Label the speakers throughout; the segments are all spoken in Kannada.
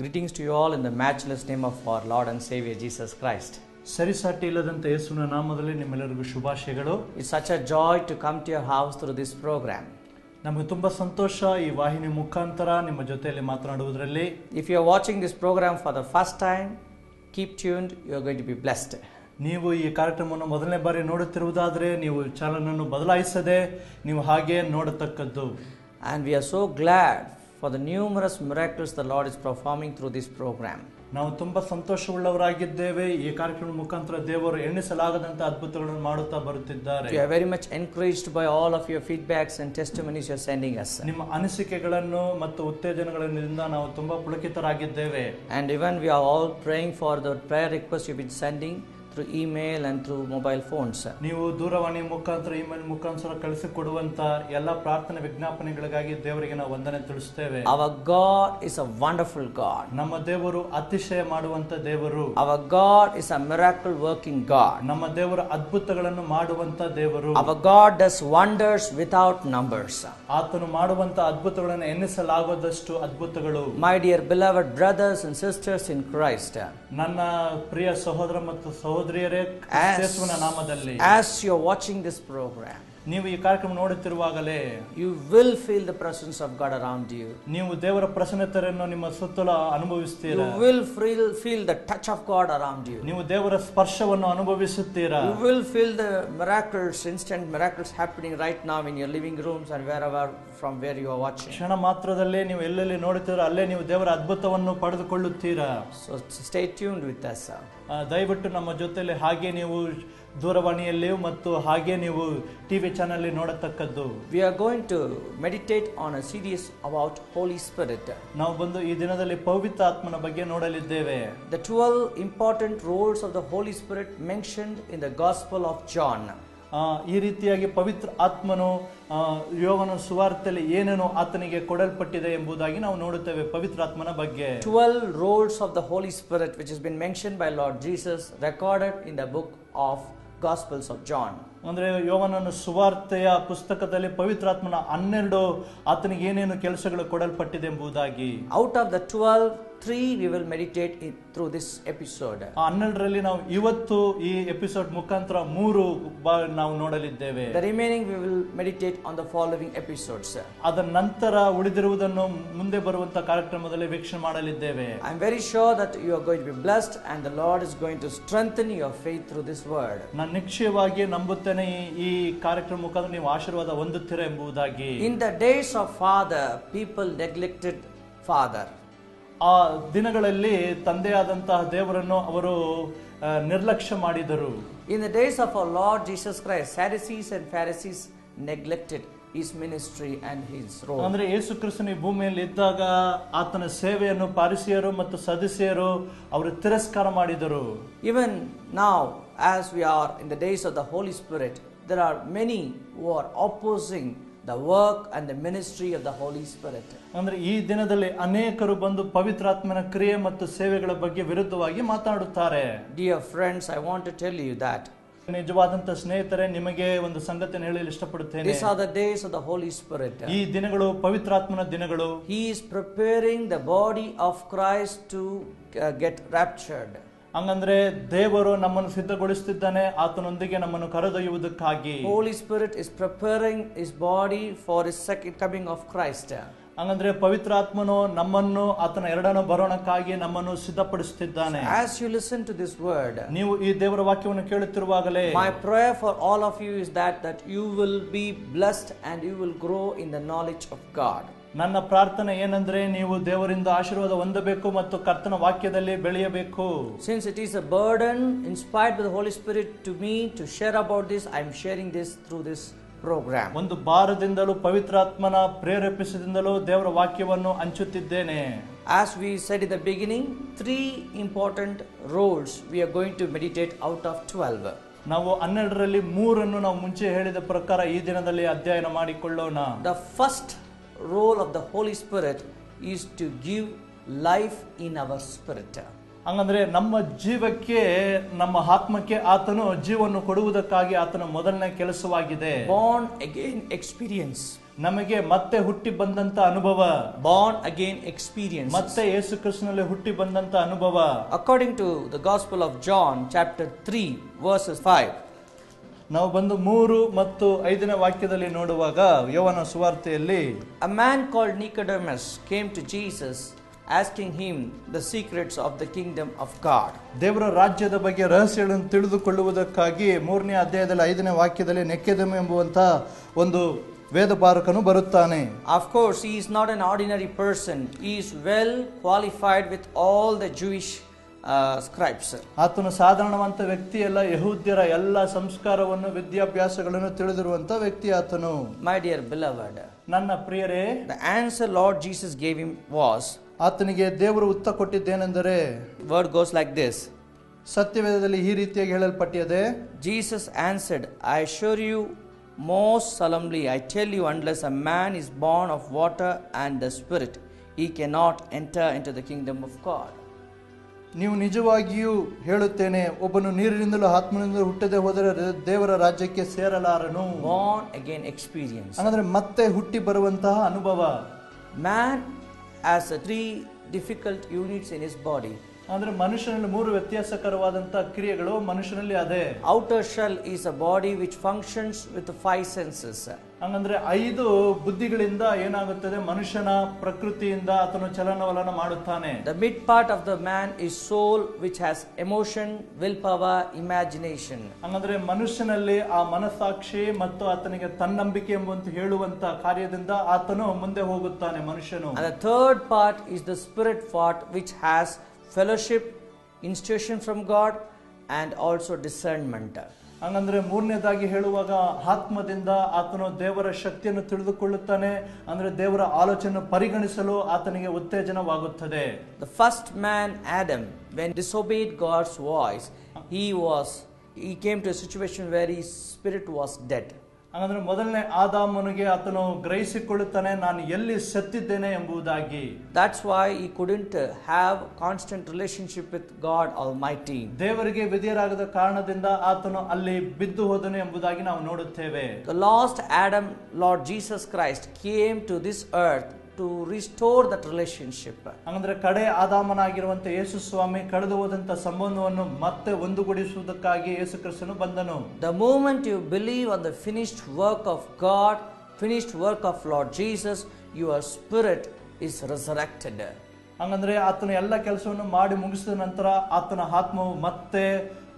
Speaker 1: Greetings to you all in the matchless name of our Lord and Savior Jesus Christ.
Speaker 2: ಸರಿಸಾಟಿ ಇಲ್ಲದಂತ ಯೇಸುವಿನ ನಾಮದಲ್ಲಿ ನಿಮ್ಮೆಲ್ಲರಿಗೂ ಶುಭಾಶಯಗಳು.
Speaker 1: It's such a joy to come to your house through this program.
Speaker 2: ನಮಗೆ ತುಂಬಾ ಸಂತೋಷ ಈ ವಾಹಿನಿ ಮುಖಾಂತರ ನಿಮ್ಮ ಜೊತೆಯಲ್ಲಿ ಮಾತನಾಡುವುದರಲ್ಲಿ.
Speaker 1: If you are watching this program for the first time, keep tuned, you are going to be blessed.
Speaker 2: ನೀವು ಈ ಕಾರ್ಯಕ್ರಮವನ್ನು ಮೊದಲನೇ ಬಾರಿ ನೋಡುತ್ತಿರುವುದಾದರೆ ನೀವು ಚಾನೆಲ್ ಅನ್ನು ಬದಲಾಯಿಸದೆ ನೀವು ಹಾಗೆ ನೋಡತಕ್ಕದ್ದು.
Speaker 1: And we are so glad for the numerous miracles the Lord is performing through this program.
Speaker 2: ನಾವು ತುಂಬಾ ಸಂತೋಷವುಳ್ಳವರಾಗಿದ್ದೇವೆ. ಈ ಕಾರ್ಯಕ್ರಮದ ಮುಖಾಂತರ ದೇವರು ಎಣಿಸಲಾಗದಂತ ಅದ್ಭುತಗಳನ್ನು ಮಾಡುತ್ತಾ ಬರುತ್ತಿದ್ದಾರೆ.
Speaker 1: We are very much encouraged by all of your feedbacks and testimonies you are sending us.
Speaker 2: ನಿಮ್ಮ ಅನಿಸಿಕೆಗಳನ್ನು ಮತ್ತು ಉತ್ತೇಜನಗಳಿಂದ ನಾವು ತುಂಬಾ ಪುಳಕಿತರಾಗಿದ್ದೇವೆ.
Speaker 1: And even we are all praying for the prayer requests you've been sending through email and through mobile phones.
Speaker 2: ನೀವು ದೂರವಾಣಿ ಮುಖಾಂತರ ಇಮೇಲ್ ಮುಖಾಂತರ ಕಳಿಸಿಕೊಡುವಂತ ಎಲ್ಲ ಪ್ರಾರ್ಥನೆ ವಿಜ್ಞಾಪನೆಗಳಿಗಾಗಿ ದೇವರಿಗೆ ನಾವು ವಂದನೆ ತಿಳಿಸುತ್ತೇವೆ.
Speaker 1: Our God is a wonderful God.
Speaker 2: ನಮ್ಮ ದೇವರು ಅತಿಶಯ ಮಾಡುವಂತ ದೇವರು.
Speaker 1: Our God is a miracle working God.
Speaker 2: ನಮ್ಮ ದೇವರು ಅದ್ಭುತಗಳನ್ನು ಮಾಡುವಂತ ದೇವರು.
Speaker 1: Our God does wonders without numbers.
Speaker 2: ಆತನು ಮಾಡುವಂತ ಅದ್ಭುತಗಳನ್ನು ಎನ್ನಿಸಲಾಗದಷ್ಟು ಅದ್ಭುತಗಳು.
Speaker 1: My dear beloved brothers and sisters in Christ,
Speaker 2: ನನ್ನ ಪ್ರಿಯ ಸಹೋದರ ಮತ್ತು ಸಹೋದರಿಯರೇ ಯೇಸುವಿನ ನಾಮದಲ್ಲಿ,
Speaker 1: as you are watching this program,
Speaker 2: ನೀವು ಈ ಕಾರ್ಯಕ್ರಮ ನೋಡುತ್ತಿರುವಾಗಲೇ
Speaker 1: you will feel the presence of God around you.
Speaker 2: ನೀವು ದೇವರ ಪ್ರಸನ್ನತೆಯನ್ನು ನಿಮ್ಮ ಸುತ್ತಲೂ ಅನುಭವಿಸುತ್ತೀರಾ.
Speaker 1: You will feel the touch of God around you.
Speaker 2: ನೀವು ದೇವರ ಸ್ಪರ್ಶವನ್ನು ಅನುಭವಿಸುತ್ತೀರಾ.
Speaker 1: You will feel the miracles, instant miracles happening right now in your living rooms and wherever from where you are watching.
Speaker 2: ಕ್ಷಣ ಮಾತ್ರದಲ್ಲೇ ನೀವು ಎಲ್ಲೆಲ್ಲಿ ನೋಡುತ್ತೀರಾ ಅಲ್ಲೇ ನೀವು ದೇವರ ಅದ್ಭುತವನ್ನು ಪಡೆದುಕೊಳ್ಳುತ್ತೀರಾ.
Speaker 1: So stay tuned with us.
Speaker 2: ದಯವಿಟ್ಟು ನಮ್ಮ ಜೊತೆಯಲ್ಲಿ ಹಾಗೆ ನೀವು ದೂರವಾಣಿಯಲ್ಲಿಯೂ ಮತ್ತು ಹಾಗೆ ನೀವು ಟಿವಿ ಚಾನೆಲ್ ನೋಡತಕ್ಕದ್ದು.
Speaker 1: We are going to meditate on a series about Holy Spirit.
Speaker 2: ನಾವು ಬಂದು ಈ ದಿನದಲ್ಲಿ ಪವಿತ್ರ ಆತ್ಮನ ಬಗ್ಗೆ ನೋಡಲಿದ್ದೇವೆ.
Speaker 1: The 12 important roles of the Holy Spirit mentioned in the Gospel of John.
Speaker 2: ಈ ರೀತಿಯಾಗಿ ಪವಿತ್ರ ಆತ್ಮನು ಯೋಹನ ಸುವಾರ್ತೆಯಲ್ಲಿ ಏನೇನು ಆತನಿಗೆ ಕೊಡಲ್ಪಟ್ಟಿದೆ ಎಂಬುದಾಗಿ ನಾವು ನೋಡುತ್ತೇವೆ ಪವಿತ್ರ ಆತ್ಮನ ಬಗ್ಗೆ.
Speaker 1: 12 roles of the Holy Spirit which has been mentioned by Lord Jesus, recorded in the book of Gospels of John.
Speaker 2: ಅಂದ್ರೆ ಯೋಹನನ ಸುವಾರ್ತೆಯ ಪುಸ್ತಕದಲ್ಲಿ ಪವಿತ್ರಾತ್ಮನ 12 ಆತನಿಗೆ ಏನೇನು ಕೆಲಸಗಳು ಕೊಡಲ್ಪಟ್ಟಿದೆ ಎಂಬುದಾಗಿ.
Speaker 1: Out of the 12, 3 we will meditate through this episode.
Speaker 2: 12ರಲ್ಲಿ ನಾವು ಇವತ್ತು ಈ ಎಪಿಸೋಡ್ ಮುಖಾಂತರ 3 ನಾವು ನೋಡಲಿದ್ದೇವೆ.
Speaker 1: The remaining we will meditate on the following episodes.
Speaker 2: ಅದರ ನಂತರ ಉಳಿದಿರುವುದನ್ನು ಮುಂದೆ ಬರುವಂತ ಕಾರ್ಯಕ್ರಮದಲ್ಲಿ ವೀಕ್ಷಣೆ ಮಾಡಲಿದ್ದೇವೆ.
Speaker 1: I am very sure that you are going to be blessed and the Lord is going to strengthen your faith through this word.
Speaker 2: ನಾನು ನಿಶ್ಚಯವಾಗಿ ನಂಬುತ್ತೇನೆ ಈ ಕಾರ್ಯಕ್ರಮ ಮುಖಾಂತರ ನೀವು ಆಶೀರ್ವಾದ ಹೊಂದುತ್ತೀರಾ ಎಂಬುದಾಗಿ.
Speaker 1: In the days of Father, people neglected Father.
Speaker 2: ಆ ದಿನಗಳಲ್ಲಿ ತಂದೆಯಾದಂತಹ ದೇವರನ್ನು ಅವರು ನಿರ್ಲಕ್ಷ್ಯ ಮಾಡಿದರು.
Speaker 1: In the days of our Lord Jesus Christ, Sadducees and Pharisees neglected his ministry and his role.
Speaker 2: ಅಂದ್ರೆ ಯೇಸು ಕ್ರಿಸ್ತನು ಈ ಭೂಮಿಯಲ್ಲಿ ಇದ್ದಾಗ ಆತನ ಸೇವೆಯನ್ನು ಪಾರಿಸಿಯರು ಮತ್ತು ಸದುಸೇಯರು ಅವರು ತಿರಸ್ಕಾರ ಮಾಡಿದರು.
Speaker 1: Even now, as we are in the days of the Holy Spirit, there are many who are opposing the work and the ministry of the Holy Spirit.
Speaker 2: ಅಂದ್ರೆ ಈ ದಿನದಲ್ಲಿ ಅನೇಕರು ಬಂದು ಪವಿತ್ರಾತ್ಮನ ಕ್ರಿಯೆ ಮತ್ತು ಸೇವೆಗಳ ಬಗ್ಗೆ ವಿರುದ್ಧವಾಗಿ ಮಾತನಾಡುತ್ತಾರೆ.
Speaker 1: Dear friends, I want to tell you that
Speaker 2: ನಿಜವಾದಂತ ಸ್ನೇಹಿತರೆ, ನಿಮಗೆ ಒಂದು ಸಂಗತಿಯನ್ನು ಹೇಳಲು ಇಷ್ಟಪಡುತ್ತೇನೆ.
Speaker 1: these are the days of the Holy Spirit.
Speaker 2: ಈ ದಿನಗಳು ಪವಿತ್ರಾತ್ಮನ ದಿನಗಳು.
Speaker 1: He is preparing the body of Christ to get raptured.
Speaker 2: ಹಂಗಂದ್ರೆ ದೇವರು ನಮ್ಮನ್ನು ಸಿದ್ಧಗೊಳಿಸುತ್ತಿದ್ದಾನೆ ಆತನೊಂದಿಗೆ ನಮ್ಮನ್ನು ಕರೆದೊಯ್ಯುವುದಕ್ಕಾಗಿ.
Speaker 1: Holy Spirit is preparing his body for his second coming of Christ.
Speaker 2: ಹಂಗಂದ್ರೆ ಪವಿತ್ರ ಆತ್ಮನು ನಮ್ಮನ್ನು ಆತನ ಎರಡನೇ ಬರೋಣಕ್ಕಾಗಿ ನಮ್ಮನ್ನು ಸಿದ್ಧಪಡಿಸುತ್ತಿದ್ದಾನೆ.
Speaker 1: As you listen to this word,
Speaker 2: ನೀವು ಈ ದೇವರ ವಾಕ್ಯವನ್ನು ಕೇಳುತ್ತಿರುವಾಗಲೇ
Speaker 1: my prayer for all of you is that you will be blessed and you will grow in the knowledge of God.
Speaker 2: ನನ್ನ ಪ್ರಾರ್ಥನೆ ಏನಂದ್ರೆ ನೀವು ದೇವರಿಂದ ಆಶೀರ್ವಾದ ಹೊಂದಬೇಕು ಮತ್ತು ಕರ್ತನ ವಾಕ್ಯದಲ್ಲಿ ಬೆಳೆಯಬೇಕು.
Speaker 1: Since it is a burden inspired by the Holy Spirit to me to share about this, I am sharing this through this program.
Speaker 2: ಒಂದು ಭಾರದಿಂದಲೂ ಪವಿತ್ರಾತ್ಮನ ಪ್ರೇರೇಪಿಸಿದಿಂದಲೂ ದೇವರ ವಾಕ್ಯವನ್ನು ಹಂಚುತ್ತಿದ್ದೇನೆ.
Speaker 1: As we said in the beginning, 3 important roles we are going to meditate out of 12.
Speaker 2: ನಾವು 12ರಲ್ಲಿ 3 ನಾವು ಮುಂಚೆ ಹೇಳಿದ ಪ್ರಕಾರ ಈ ದಿನದಲ್ಲಿ ಅಧ್ಯಯನ ಮಾಡಿಕೊಳ್ಳೋಣ.
Speaker 1: The first role of the Holy Spirit is to give life in our spirit.
Speaker 2: ಹಂಗಂದ್ರೆ ನಮ್ಮ ಜೀವಕ್ಕೆ ನಮ್ಮ ಆತ್ಮಕ್ಕೆ ಆತನು ಜೀವವನ್ನು ಕೊಡುವುದಕ್ಕಾಗಿ ಆತನ ಮೊದಲನೇ ಕೆಲಸವಾಗಿದೆ.
Speaker 1: Born again experience.
Speaker 2: ನಮಗೆ ಮತ್ತೆ ಹುಟ್ಟಿ ಬಂದಂತ ಅನುಭವ,
Speaker 1: born again experience.
Speaker 2: ಮತ್ತೆ ಯೇಸು ಕ್ರಿಸ್ತನಲ್ಲಿ ಹುಟ್ಟಿ ಬಂದಂತ ಅನುಭವ.
Speaker 1: According to the Gospel of John chapter 3 verses 5.
Speaker 2: ನಾವು ಬಂದು 3 ಮತ್ತು 5ನೇ ವಾಕ್ಯದಲ್ಲಿ ನೋಡುವಾಗ ಯೋಹನ ಸುವಾರ್ತೆಯಲ್ಲಿ,
Speaker 1: a man called Nicodemus came to Jesus asking him the secrets of the kingdom of God.
Speaker 2: ದೇವರ ರಾಜ್ಯದ ಬಗ್ಗೆ ರಹಸ್ಯಗಳನ್ನು ತಿಳಿದುಕೊಳ್ಳುವುದಕ್ಕಾಗಿ 3ನೇ ಅಧ್ಯಾಯದಲ್ಲಿ 5ನೇ ವಾಕ್ಯದಲ್ಲಿ ನಿಕೋದೇಮ ಎಂಬುವಂತ ಒಂದು ವೇದಪಾರಕನು ಬರುತ್ತಾನೆ.
Speaker 1: Of course, he is not an ordinary person. He is well qualified with all the Jewish scribes.
Speaker 2: ಆತನು ಸಾಧಾರಣವಂತ ವ್ಯಕ್ತಿ ಅಲ್ಲ, ಯಹೂದ್ಯರ ಎಲ್ಲ ಸಂಸ್ಕಾರವನ್ನು ವಿದ್ಯಾಭ್ಯಾಸಗಳನ್ನು ತಿಳಿದಿರುವಂತ ವ್ಯಕ್ತಿ ಆತನು.
Speaker 1: My dear beloved,
Speaker 2: ನನ್ನ ಪ್ರಿಯರೇ,
Speaker 1: the answer Lord Jesus gave him was,
Speaker 2: ಆತನಿಗೆ ದೇವರು ಉತ್ತರ ಕೊಟ್ಟಿದ್ದೇನೆಂದರೆ,
Speaker 1: word goes like this.
Speaker 2: ಸತ್ಯವೇದದಲ್ಲಿ ಈ ರೀತಿಯಾಗಿ ಹೇಳಲ್ಪಟ್ಟಿದೆ.
Speaker 1: Jesus answered, I assure you most solemnly, I tell you, unless a man is born of water and the Spirit, he cannot enter into the kingdom of God.
Speaker 2: ನೀವು ನಿಜವಾಗಿಯೂ ಹೇಳುತ್ತೇನೆ, ಒಬ್ಬನು ನೀರಿನಿಂದಲೂ ಆತ್ಮನಿಂದಲೂ ಹುಟ್ಟದೆ ಹೋದರೆ ದೇವರ ರಾಜ್ಯಕ್ಕೆ ಸೇರಲಾರನು.
Speaker 1: Born again experience.
Speaker 2: ಅಂದ್ರೆ ಮತ್ತೆ ಹುಟ್ಟಿ ಬರುವಂತಹ ಅನುಭವ.
Speaker 1: Man has 3 difficult units in his body.
Speaker 2: ಅಂದ್ರೆ ಮನುಷ್ಯನಲ್ಲಿ 3 ವ್ಯತ್ಯಾಸಕರವಾದಂತಹ ಕ್ರಿಯೆಗಳು ಮನುಷ್ಯನಲ್ಲಿ ಅದೇ.
Speaker 1: Outer shell is a body which functions with the 5 senses.
Speaker 2: ಹಂಗಂದ್ರೆ 5 ಬುದ್ಧಿಗಳಿಂದ ಏನಾಗುತ್ತದೆ, ಮನುಷ್ಯನ ಪ್ರಕೃತಿಯಿಂದ ಆತನು ಚಲನವಲನ ಮಾಡುತ್ತಾನೆ.
Speaker 1: The mid part of the man is soul, which has emotion, willpower, imagination.
Speaker 2: ಹಂಗಂದ್ರೆ ಮನುಷ್ಯನಲ್ಲಿ ಆ ಮನಸ್ಸಾಕ್ಷಿ ಮತ್ತು ಆತನಿಗೆ ತನ್ನಂಬಿಕೆ ಎಂಬಂತ ಹೇಳುವಂತ ಕಾರ್ಯದಿಂದ ಆತನು ಮುಂದೆ ಹೋಗುತ್ತಾನೆ ಮನುಷ್ಯನು.
Speaker 1: And the third part is the spirit part, which has fellowship, institution from God, and also discernment.
Speaker 2: ಹಂಗಂದ್ರೆ 3ನೇದಾಗಿ ಹೇಳುವಾಗ ಆತ್ಮದಿಂದ ಆತನು ದೇವರ ಶಕ್ತಿಯನ್ನು ತಿಳಿದುಕೊಳ್ಳುತ್ತಾನೆ. ಅಂದ್ರೆ ದೇವರ ಆಲೋಚನೆ ಪರಿಗಣಿಸಲು ಆತನಿಗೆ ಉತ್ತೇಜನವಾಗುತ್ತದೆ.
Speaker 1: The first man, Adam, when disobeyed God's voice, he came to a situation where his spirit was dead.
Speaker 2: ಹಂಗಂದ್ರೆ ಮೊದಲನೇ ಆದಾಮನಿಗೆ ಆತನು ಗ್ರಹಿಸಿಕೊಳ್ಳುತ್ತಾನೆ, ನಾನು ಎಲ್ಲಿ ಸತ್ತಿದ್ದೇನೆ ಎಂಬುದಾಗಿ.
Speaker 1: That's why he couldn't have constant relationship with God Almighty.
Speaker 2: ದೇವರಿಗೆ ವಿಧೇಯರಾಗದ ಕಾರಣದಿಂದ ಆತನು ಅಲ್ಲಿ ಬಿದ್ದು ಹೋದನು ಎಂಬುದಾಗಿ ನಾವು ನೋಡುತ್ತೇವೆ.
Speaker 1: The last Adam, Lord Jesus Christ, came to this earth to restore that relationship.
Speaker 2: ಹಂಗಂದ್ರೆ ಕಡೆ ಆದಾಮನಾಗಿರುವಂತ ಯೇಸು ಸ್ವಾಮಿ ಕಳೆದು ಹೋದಂತ ಸಂಬಂಧವನ್ನು ಮತ್ತೆ ಒಂದುಗೂಡಿಸುವುದಕ್ಕಾಗಿ ಯೇಸು ಕ್ರಿಸ್ತನು ಬಂದನು.
Speaker 1: The moment you believe on the finished work of God, finished work of Lord Jesus, your spirit is resurrected.
Speaker 2: ಹಂಗಂದ್ರೆ ಆತನ ಎಲ್ಲ ಕೆಲಸವನ್ನು ಮಾಡಿ ಮುಗಿಸಿದ ನಂತರ ಆತನ ಆತ್ಮವು ಮತ್ತೆ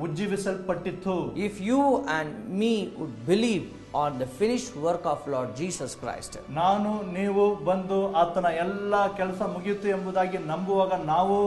Speaker 2: ಉಜ್ಜೀವಿಸಲ್ಪಟ್ಟಿತು.
Speaker 1: If you and me would believe on the finished work of Lord Jesus Christ,
Speaker 2: ನಾನು ನೀವು ಬಂದು ಆತನ ಎಲ್ಲ ಕೆಲಸ ಮುಗಿಯಿತು ಎಂಬುದಾಗಿ ನಂಬುವಾಗ ನಾವು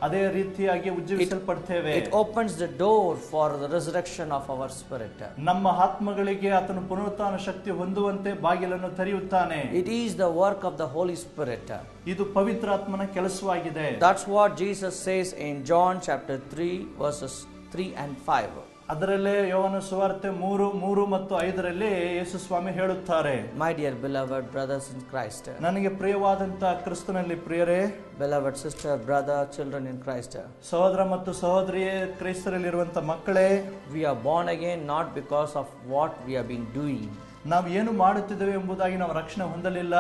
Speaker 2: ಅದೇ ರೀತಿಯಾಗಿ ಉಜ್ಜೀವಿಸಲ್ಪಡ್ತೇವೆ.
Speaker 1: It opens the door for the resurrection of our spirit.
Speaker 2: ನಮ್ಮ ಆತ್ಮಗಳಿಗೆ ಆತನು ಪುನರುತ್ಥಾನ ಶಕ್ತಿ ಹೊಂದುವಂತೆ ಬಾಗಿಲನ್ನು ತೆರೆಯುತ್ತಾನೆ.
Speaker 1: It is the work of the Holy Spirit.
Speaker 2: ಇದು ಪವಿತ್ರಾತ್ಮನ ಕೆಲಸವಾಗಿದೆ.
Speaker 1: That's what Jesus says in John chapter 3 verses 3 and 5.
Speaker 2: ಅದರಲ್ಲೇ ಯೋಹನ ಸುವಾರ್ತೆ 3 ಮತ್ತು 5ರಲ್ಲಿ ಯೇಸು ಸ್ವಾಮಿ ಹೇಳುತ್ತಾರೆ,
Speaker 1: My dear beloved brothers in Christ,
Speaker 2: ನನಗೆ ಪ್ರಿಯವಾದಂತ ಕ್ರಿಸ್ತನಲ್ಲಿ ಪ್ರಿಯರೇ,
Speaker 1: beloved sister, brother, children in Christ,
Speaker 2: ಸಹೋದರ ಮತ್ತು ಸಹೋದರಿಯೇ, ಕ್ರೈಸ್ತರಲ್ಲಿರುವಂತ ಮಕ್ಕಳೇ,
Speaker 1: we are born again not because of what we have been doing.
Speaker 2: ನಾವು ಏನು ಮಾಡುತ್ತಿದ್ದೇವೆ ಎಂಬುದಾಗಿ ನಾವು ರಕ್ಷಣೆ ಹೊಂದಲಿಲ್ಲ.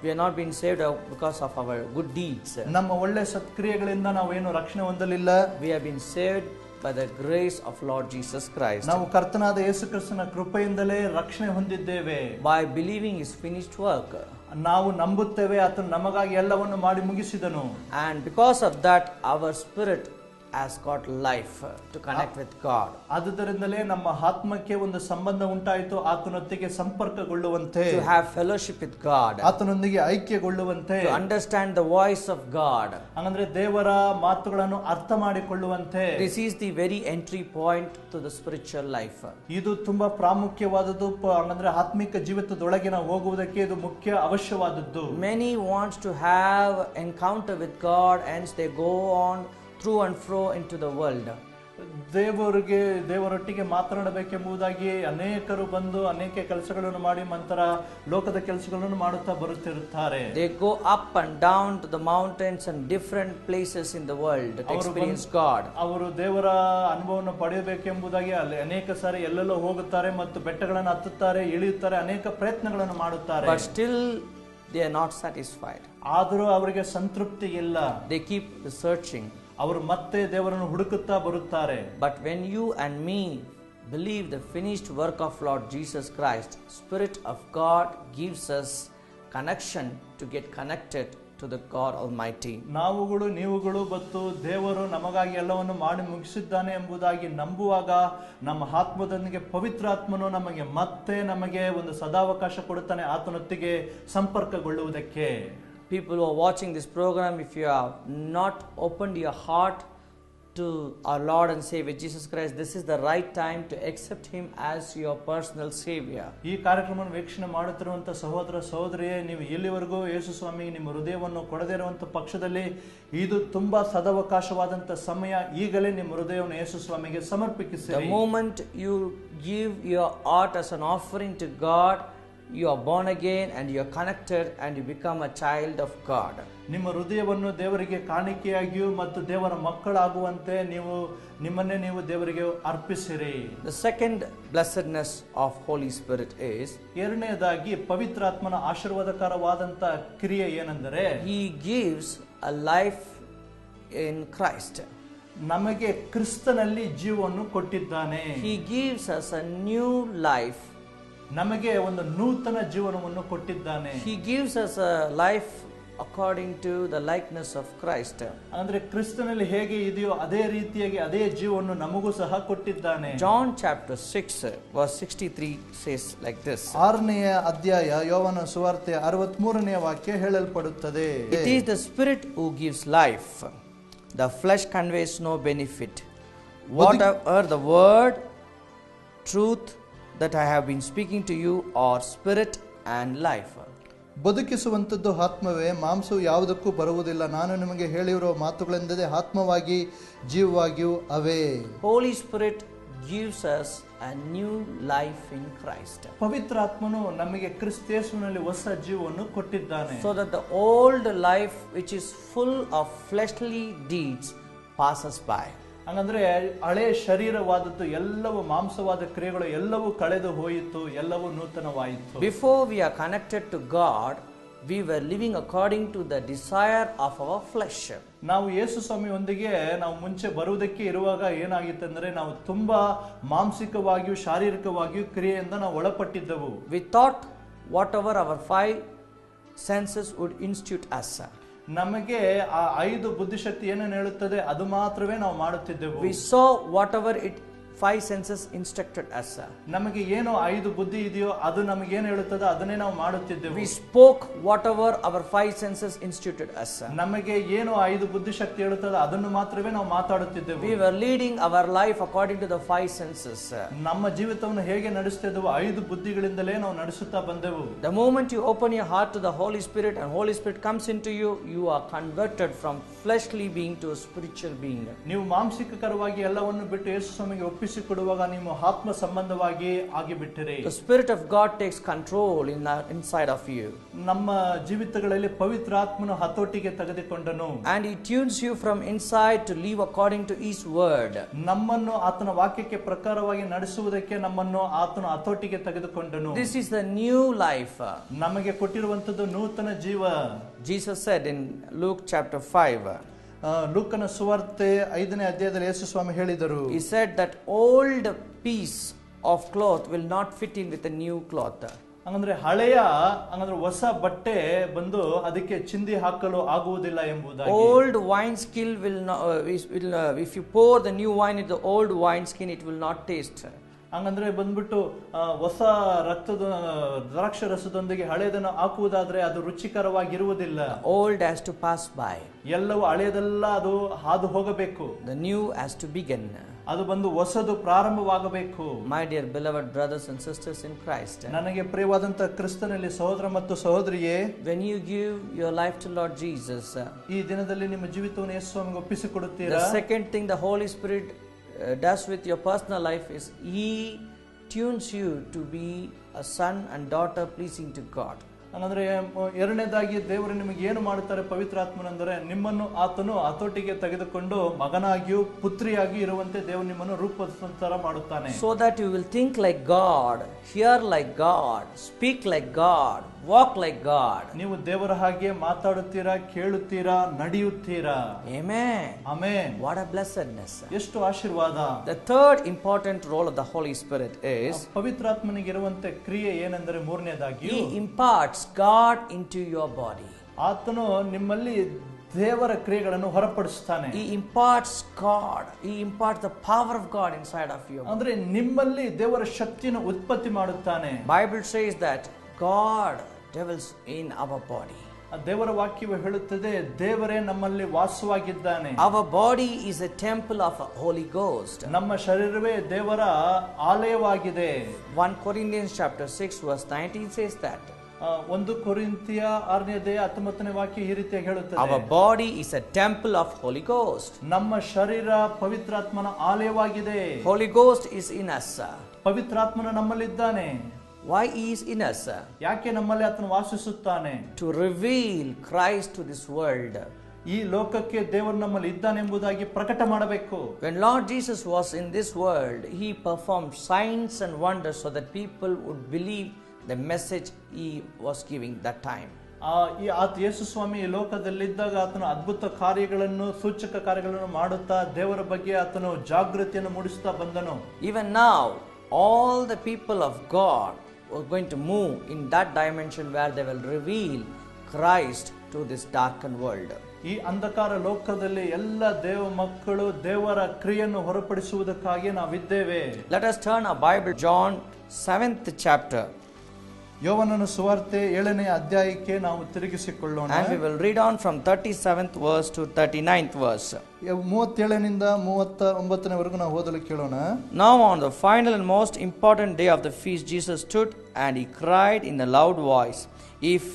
Speaker 1: We are not been saved because of our good deeds.
Speaker 2: ನಮ್ಮ ಒಳ್ಳೆ ಸತ್ಕ್ರಿಯೆಗಳಿಂದ ನಾವು ಏನು ರಕ್ಷಣೆ ಹೊಂದಲಿಲ್ಲ.
Speaker 1: We have been saved by the grace of Lord Jesus Christ.
Speaker 2: ನಾವು ಕರ್ತನಾದ ಯೇಸು ಕ್ರಿಸ್ತನ ಕೃಪೆಯಿಂದಲೇ ರಕ್ಷಣೆ ಹೊಂದಿದ್ದೇವೆ.
Speaker 1: By believing his finished work.
Speaker 2: ನಾವು ನಂಬುತ್ತೇವೆ ಆತನು ನಮಗಾಗಿ ಎಲ್ಲವನ್ನು ಮಾಡಿ ಮುಗಿಸಿದನು.
Speaker 1: And because of that our spirit has got life to connect with God.
Speaker 2: ಆದುದರಿಂದಲೇ ನಮ್ಮ ಆತ್ಮಕ್ಕೆ ಒಂದು ಸಂಬಂಧ ಉಂಟಾಯಿತು, ಆತನೊಂದಿಗೆ ಸಂಪರ್ಕಗೊಳ್ಳುವಂತೆ,
Speaker 1: to have fellowship with God,
Speaker 2: ಆತನೊಂದಿಗೆ ಐಕ್ಯಗೊಳ್ಳುವಂತೆ,
Speaker 1: to understand the voice of God.
Speaker 2: ಅಂದ್ರೆ ದೇವರ ಮಾತುಗಳನ್ನು ಅರ್ಥ ಮಾಡಿಕೊಳ್ಳುವಂತೆ.
Speaker 1: This is the very entry point to the spiritual life.
Speaker 2: ಇದು ತುಂಬಾ ಪ್ರಾಮುಖ್ಯವಾದದ್ದು. ಅಂದ್ರೆ ಆತ್ಮಿಕ ಜೀವಿತದೊಳಗೆ ನಾವು ಹೋಗುವುದಕ್ಕೆ ಇದು ಮುಖ್ಯ ಅವಶ್ಯವಾದದ್ದು.
Speaker 1: Many wants to have encounter with God, and they go on through and fro into the world.
Speaker 2: ದೇವರೊಟ್ಟಿಗೆ ಮಾತನಾಡಬೇಕೆಂಬುದಾಗಿ ಅನೇಕರು ಬಂದು ಅನೇಕ ಕೆಲಸಗಳನ್ನು ಮಾಡಿ ನಂತರ ಲೋಕದ ಕೆಲಸಗಳನ್ನು ಮಾಡುತ್ತಾ ಬರುತ್ತಿರುತ್ತಾರೆ.
Speaker 1: They go up and down to the mountains and different places in the world to experience God.
Speaker 2: ಅವರು ದೇವರ ಅನುಭವವನ್ನು ಪಡೆಯಬೇಕೆಂಬುದಾಗಿ ಅಲ್ಲಿ ಅನೇಕ ಸಾರಿ ಎಲ್ಲೆಲ್ಲೋ ಹೋಗುತ್ತಾರೆ ಮತ್ತು ಬೆಟ್ಟಗಳನ್ನು ಹತ್ತುತ್ತಾರೆ, ಇಳಿಯುತ್ತಾರೆ, ಅನೇಕ ಪ್ರಯತ್ನಗಳನ್ನು ಮಾಡುತ್ತಾರೆ.
Speaker 1: But still they are not satisfied.
Speaker 2: ಆದರೂ ಅವರಿಗೆ ಸಂತೃಪ್ತಿ ಇಲ್ಲ.
Speaker 1: They keep searching.
Speaker 2: ಅವರು ಮತ್ತೆ ದೇವರನ್ನು ಹುಡುಕುತ್ತಾ ಬರುತ್ತಾರೆ.
Speaker 1: But when you and me believe the finished work of Lord Jesus Christ, Spirit of God gives us connection to get connected to the God Almighty.
Speaker 2: ನೀವುಗಳು ಮತ್ತು ದೇವರು ನಮಗಾಗಿ ಎಲ್ಲವನ್ನು ಮಾಡಿ ಮುಗಿಸಿದ್ದಾನೆ ಎಂಬುದಾಗಿ ನಂಬುವಾಗ ನಮ್ಮ ಆತ್ಮದೊಂದಿಗೆ ಪವಿತ್ರಾತ್ಮನು ನಮಗೆ ಒಂದು ಸದಾವಕಾಶ ಕೊಡುತ್ತಾನೆ ಆತನೊತ್ತಿಗೆ ಸಂಪರ್ಕಗೊಳ್ಳುವುದಕ್ಕೆ.
Speaker 1: People who are watching this program, if you have not opened your heart to our Lord and Savior Jesus Christ, this is the right time to accept Him as your personal Savior.
Speaker 2: ಈ ಕಾರ್ಯಕ್ರಮವನ್ನು ವೀಕ್ಷಣೆ ಮಾಡುತ್ತಿರುವಂತ ಸಹೋದರ ಸಹೋದರಿಯೇ, ನೀವು ಎಲ್ಲಿವರೆಗೂ ಯೇಸು ಸ್ವಾಮಿ ನಿಮ್ಮ ಹೃದಯವನ್ನು ಕೊಡದೇ ಇರುವಂತ ಪಕ್ಷದಲ್ಲಿ ಇದು ತುಂಬಾ ಸದಾವಕಾಶವಾದಂತ ಸಮಯ. ಈಗಲೇ ನಿಮ್ಮ ಹೃದಯವನ್ನು ಯೇಸು ಸ್ವಾಮಿಗೆ ಸಮರ್ಪಿಸಿರಿ.
Speaker 1: The moment you give your heart as an offering to God, you are born again and you are connected and you become a child of God.
Speaker 2: ನಿಮ್ಮ ಹೃದಯವನ್ನು ದೇವರಿಗೆ ಕಾಣಿಕೆಯಾಗಿಯೂ ಮತ್ತು ದೇವರ ಮಕ್ಕಳಾಗುವಂತೆ ನಿಮ್ಮನ್ನೇ ನೀವು ದೇವರಿಗೆ ಅರ್ಪಿಸಿರಿ.
Speaker 1: The second blessedness of Holy Spirit is,
Speaker 2: ಎರಡನೆಯದಾಗಿ ಪವಿತ್ರಾತ್ಮನ ಆಶೀರ್ವಾದಕರವಾದಂತ ಕ್ರಿಯೆ ಏನೆಂದರೆ,
Speaker 1: He gives a life in Christ.
Speaker 2: ನಮಗೆ ಕ್ರಿಸ್ತನಲ್ಲಿ ಜೀವವನ್ನು ಕೊಟ್ಟಿದ್ದಾನೆ.
Speaker 1: He gives us a new life.
Speaker 2: ನಮಗೆ ಒಂದು ನೂತನ ಜೀವನವನ್ನು ಕೊಟ್ಟಿದ್ದಾನೆ.
Speaker 1: He gives us a life according to the likeness of Christ.
Speaker 2: ಅಂದ್ರೆ ಕ್ರಿಸ್ತನಲ್ಲಿ ಹೇಗೆ ಇದೆಯೋ ಅದೇ ರೀತಿಯಾಗಿ ಅದೇ ಜೀವವನ್ನು ನಮಗೂ ಸಹ ಕೊಟ್ಟಿದ್ದಾನೆ.
Speaker 1: John chapter 6 verse 63 says like this.
Speaker 2: 6ನೇ ಅಧ್ಯಾಯ ಯೋಹನ ಸುವಾರ್ತೆ 63ನೇ ವಾಕ್ಯ ಹೇಳಲ್ಪಡುತ್ತದೆ.
Speaker 1: It is the Spirit who gives life. The flesh conveys no benefit. Whatever the word, truth that I have been speaking to you are spirit and life.
Speaker 2: ಬದುಕಿಸುವಂತದ್ದು ಆತ್ಮವೇ, ಮಾಂಸವು ಯಾವುದಕ್ಕೂ ಬರುವುದಿಲ್ಲ. ನಾನು ನಿಮಗೆ ಹೇಳಿರೋ ಮಾತುಗಳೆಂದರೆ ಆತ್ಮವಾಗಿ ಜೀವವಾಗಿಯೂ ಅವೇ.
Speaker 1: Holy Spirit gives us a new life in Christ.
Speaker 2: ಪವಿತ್ರಾತ್ಮನು ನಮಗೆ ಕ್ರಿಸ್ತೇಸುವಿನಲ್ಲಿ ಹೊಸ ಜೀವವನ್ನು ಕೊಟ್ಟಿದ್ದಾನೆ.
Speaker 1: So that the old life which is full of fleshly deeds passes by.
Speaker 2: ಹಂಗಂದ್ರೆ ಹಳೆ ಶರೀರವಾದದ್ದು ಎಲ್ಲವೂ ಮಾಂಸವಾದ ಕ್ರಿಯೆಗಳು ಎಲ್ಲವೂ ಕಳೆದು ಹೋಯಿತು, ಎಲ್ಲವೂ ನೂತನವಾಯಿತು.
Speaker 1: Before we are connected to God, we were living according to the desire of our flesh.
Speaker 2: ನಾವು ಯೇಸು ಸ್ವಾಮಿಯೊಂದಿಗೆ ನಾವು ಮುಂಚೆ ಬರುವುದಕ್ಕೆ ಇರುವಾಗ ಏನಾಗಿತ್ತಂದ್ರೆ ನಾವು ತುಂಬಾ ಮಾಂಸಿಕವಾಗಿಯೂ ಶಾರೀರಿಕವಾಗಿಯೂ ಕ್ರಿಯೆಯಿಂದ ನಾವು ಒಳಪಟ್ಟಿದ್ದೆವು.
Speaker 1: We thought whatever our 5 senses would institute us.
Speaker 2: ನಮಗೆ ಆ 5 ಬುದ್ಧಿಶಕ್ತಿ ಏನೇನು ಹೇಳುತ್ತದೆ ಅದು ಮಾತ್ರವೇ ನಾವು ಮಾಡುತ್ತಿದ್ದೆವು.
Speaker 1: We saw whatever it 5 senses instructed us.
Speaker 2: ನಮಗೆ ಏನು 5 ಬುದ್ಧಿ ಇದೆಯೋ ಅದು ನಮಗೆ ಏನು ಹೇಳುತ್ತದೆ ಅದನ್ನೇ ನಾವು ಮಾಡುತ್ತಿದ್ದೆವು.
Speaker 1: We spoke whatever our 5 senses instituted us.
Speaker 2: ನಮಗೆ ಏನು 5 ಬುದ್ಧಿಶಕ್ತಿ ಹೇಳುತ್ತದೆ ಅದನ್ನು ಮಾತ್ರವೇ ನಾವು ಮಾತಾಡುತ್ತಿದ್ದೆವು.
Speaker 1: We were leading our life according to the 5 senses.
Speaker 2: ನಮ್ಮ ಜೀವಿತವನ್ನು ಹೇಗೆ ನಡೆಸುತ್ತಿದ್ದೆವು 5 ಬುದ್ಧಿಗಳಿಂದಲೇ ನಾವು ನಡೆಸುತ್ತಾ ಬಂದೆವು.
Speaker 1: The moment you open your heart to the Holy Spirit and Holy Spirit comes into you, you are converted from fleshly being to a spiritual being.
Speaker 2: ನೀವು ಮಾಂಸಿಕಕರವಾಗಿ ಎಲ್ಲವನ್ನು ಬಿಟ್ಟು ಯೇಸು ಸ್ವಾಮಿಗೆ ಒಪ್ಪಿಸಿಕೊಡುವಾಗ ನೀವು ಆತ್ಮ ಸಂಬಂಧವಾಗಿ ಆಗಿಬಿಟ್ಟಿರಿ.
Speaker 1: The Spirit of God takes control inside of you.
Speaker 2: ನಮ್ಮ ಜೀವಿತಗಳಲ್ಲಿ ಪವಿತ್ರಾತ್ಮನು ಹತೋಟಿಗೆ ತೆಗೆದುಕೊಂಡನು.
Speaker 1: And he tunes you from inside to live according to his word.
Speaker 2: ನಮ್ಮನ್ನು ಆತನ ವಾಕ್ಯಕ್ಕೆ ಪ್ರಕಾರವಾಗಿ ನಡೆಸುವುದಕ್ಕೆ ನಮ್ಮನ್ನು ಆತನ ಹತೋಟಿಗೆ ತೆಗೆದುಕೊಂಡನು.
Speaker 1: This is the new life.
Speaker 2: ನಮಗೆ ಕೊಟ್ಟಿರುವಂತದ್ದು ನೂತನ ಜೀವ.
Speaker 1: Jesus said in Luke chapter 5.
Speaker 2: ಲೂಕನ ಸುವಾರ್ತೆ 5ನೇ ಅಧ್ಯಾಯದಲ್ಲಿ ಯೇಸು ಸ್ವಾಮಿ ಹೇಳಿದರು.
Speaker 1: He said that old piece of cloth will not fit in with a new cloth.
Speaker 2: ಹಂಗಂದ್ರೆ ಹೊಸ ಬಟ್ಟೆ ಬಂದು ಅದಕ್ಕೆ ಚಿಂದಿ ಹಾಕಲು ಆಗುವುದಿಲ್ಲ ಎಂಬುದಾಗಿ.
Speaker 1: Old wine skin will not, if you pour the new wine into the old wine skin, it will not taste.
Speaker 2: ಹಂಗಂದ್ರೆ ಬಂದ್ಬಿಟ್ಟು ಹೊಸ ದ್ರಾಕ್ಷಿ ರಸದೊಂದಿಗೆ ಹಳೆಯದನ್ನು ಹಾಕುವುದಾದ್ರೆ ಅದು ರುಚಿಕರವಾಗಿರುವುದಿಲ್ಲ.
Speaker 1: Old has to pass by.
Speaker 2: ಎಲ್ಲವೂ ಹಳೆಯದೆಲ್ಲ ಅದು ಹಾದು ಹೋಗಬೇಕು.
Speaker 1: The new has to begin.
Speaker 2: ಅದು ಬಂದು ಹೊಸದು ಪ್ರಾರಂಭವಾಗಬೇಕು.
Speaker 1: My dear beloved brothers and sisters in Christ,
Speaker 2: ನನಗೆ ಪ್ರಿಯವಾದಂತ ಕ್ರಿಸ್ತನಲ್ಲಿ ಸಹೋದರ ಮತ್ತು ಸಹೋದರಿಯೇ,
Speaker 1: when you give your life to Lord Jesus,
Speaker 2: ಈ ದಿನದಲ್ಲಿ ನಿಮ್ಮ ಜೀವಿತವನ್ನು ಯೇಸು ಸ್ವಾಮಿಗೆ ಒಪ್ಪಿಸಿಕೊಡುತ್ತೀರಾ?
Speaker 1: The second thing the Holy Spirit does with your personal life is He tunes you to be a son and daughter pleasing to God.
Speaker 2: ಅಂದ್ರೆ ಎರಡನೇದಾಗಿ ದೇವರು ನಿಮಗೆ ಏನು ಮಾಡುತ್ತಾರೆ ಪವಿತ್ರಾತ್ಮನೆಂದರೆ ನಿಮ್ಮನ್ನು ಆತನು ಹತೋಟಿಗೆ ತೆಗೆದುಕೊಂಡು ಮಗನಾಗಿಯೂ ಪುತ್ರಿಯಾಗಿ ಇರುವಂತೆ ದೇವರು ನಿಮ್ಮನ್ನು ರೂಪೋತ್ತರ ಮಾಡುತ್ತಾನೆ.
Speaker 1: So that you will think like God, hear like God, speak like God, walk like God.
Speaker 2: ನೀವು ದೇವರ ಹಾಗೆ ಮಾತಾಡುತ್ತೀರಾ, ಕೇಳುತ್ತೀರಾ, ನಡೆಯುತ್ತೀರಾ.
Speaker 1: Amen.
Speaker 2: Amen.
Speaker 1: What a blessedness.
Speaker 2: ಎಷ್ಟು ಆಶೀರ್ವಾದ.
Speaker 1: The third important role of the Holy Spirit is
Speaker 2: ಪವಿತ್ರಾತ್ಮನಿಗೆ ಇರುವಂತೆ ಕ್ರಿಯೆ ಏನೆಂದರೆ ಮೂರನೇದಾಗಿ
Speaker 1: He imparts God into your body.
Speaker 2: ಆತನು ನಿಮ್ಮಲ್ಲಿ ದೇವರ ಕ್ರಿಯೆಗಳನ್ನು ಹೊರಪಡಿಸುತ್ತಾನೆ.
Speaker 1: He imparts God. He imparts the power of God inside of you.
Speaker 2: ಅಂದ್ರೆ ನಿಮ್ಮಲ್ಲಿ ದೇವರ ಶಕ್ತಿಯನ್ನು ಉತ್ಪತ್ತಿ ಮಾಡುತ್ತಾನೆ.
Speaker 1: Bible says that God dwells in our body.
Speaker 2: ದೇವರ ವಾಕ್ಯವು ಹೇಳುತ್ತದೆ ದೇವರೇ ನಮ್ಮಲ್ಲಿ ವಾಸವಾಗಿದ್ದಾನೆ.
Speaker 1: Our body is a temple of the Holy Ghost.
Speaker 2: ನಮ್ಮ ಶರೀರವೇ ದೇವರ ಆಲಯವಾಗಿದೆ.
Speaker 1: 1 Corinthians chapter 6 verse 19 says that.
Speaker 2: 1 ಕೊರಿಂಥಿಯ 6:19 ವಾಕ್ಯ ಈ ರೀತಿಯಾಗಿ ಹೇಳುತ್ತದೆ.
Speaker 1: Our body is a temple of Holy Ghost.
Speaker 2: ನಮ್ಮ ಶರೀರ ಪವಿತ್ರಾತ್ಮನ ಆಲಯವಾಗಿದೆ.
Speaker 1: Holy Ghost is in us.
Speaker 2: ಪವಿತ್ರಾತ್ಮನು ನಮ್ಮಲ್ಲಿದ್ದಾನೆ.
Speaker 1: Why he is in us?
Speaker 2: ಯಾಕೆ ನಮ್ಮಲ್ಲಿ ಆತನು ವಾಸಿಸುತ್ತಾನೆ?
Speaker 1: To reveal Christ to this world.
Speaker 2: ಈ ಲೋಕಕ್ಕೆ ದೇವರು ನಮ್ಮಲ್ಲಿ ಇದ್ದಾನೆ ಎಂಬುದಾಗಿ ಪ್ರಕಟ ಮಾಡಬೇಕು.
Speaker 1: When Lord Jesus was in this world, he performed signs and wonders so that people would believe the message he was giving that time.
Speaker 2: ಯೇಸು ಸ್ವಾಮಿ ಈ ಲೋಕದಲ್ಲಿದ್ದಾಗ ಆತನು ಅದ್ಭುತ ಕಾರ್ಯಗಳನ್ನು ಸೂಚಕ ಕಾರ್ಯಗಳನ್ನು ಮಾಡುತ್ತಾ ದೇವರ ಬಗ್ಗೆ ಆತನು ಜಾಗೃತಿಯನ್ನು ಮೂಡಿಸುತ್ತಾ ಬಂದನು.
Speaker 1: Even now all the people of God are going to move in that dimension where they will reveal Christ to this darkened world.
Speaker 2: ಈ ಅಂಧಕಾರ ಲೋಕದಲ್ಲಿ ಎಲ್ಲ ದೇವ ಮಕ್ಕಳು ದೇವರ ಕ್ರಿಯೆಯನ್ನು ಹೊರಪಡಿಸುವುದಕ್ಕಾಗಿ ನಾವಿದ್ದೇವೆ.
Speaker 1: Let us turn our Bible John 7th chapter.
Speaker 2: ಯೋವನನ ಸುವಾರ್ತೆ 7ನೇ ಅಧ್ಯಾಯಕ್ಕೆ ನಾವು ತಿರುಗಿಸಿಕೊಳ್ಳೋಣ.
Speaker 1: And we will read on from 37th verse to 39th verse.
Speaker 2: 37ನಿಂದ 39ವರೆಗೂ ನಾವು ಓದಲು ಕೇಳೋಣ.
Speaker 1: Now on the final and most important day of the feast, Jesus stood and he cried in a loud voice, "If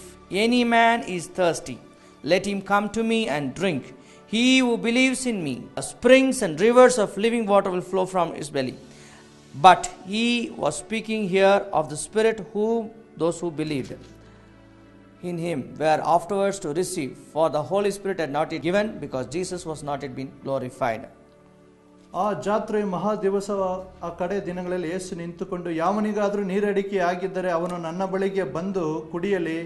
Speaker 1: any man is thirsty, let him come to me and drink. He who believes in me, springs and rivers of living water will flow from his belly." But he was speaking here of the Spirit whom those who believed in him were afterwards to receive, for the Holy Spirit had not yet given, because Jesus was not yet been glorified.
Speaker 2: ಆ ಜಾತ್ರೆಯ ಮಹಾ ದಿವಸ ಆ ಕಡೆ ದಿನಗಳಲ್ಲಿ ಯೇಸು ನಿಂತುಕೊಂಡು, ಯಾವನಿಗಾದರೂ ನೀರಡಿಕೆ ಆಗಿದ್ದರೆ ಅವನು ನನ್ನ ಬಳಿಗೆ ಬಂದು ಕುಡಿಯಲಿ.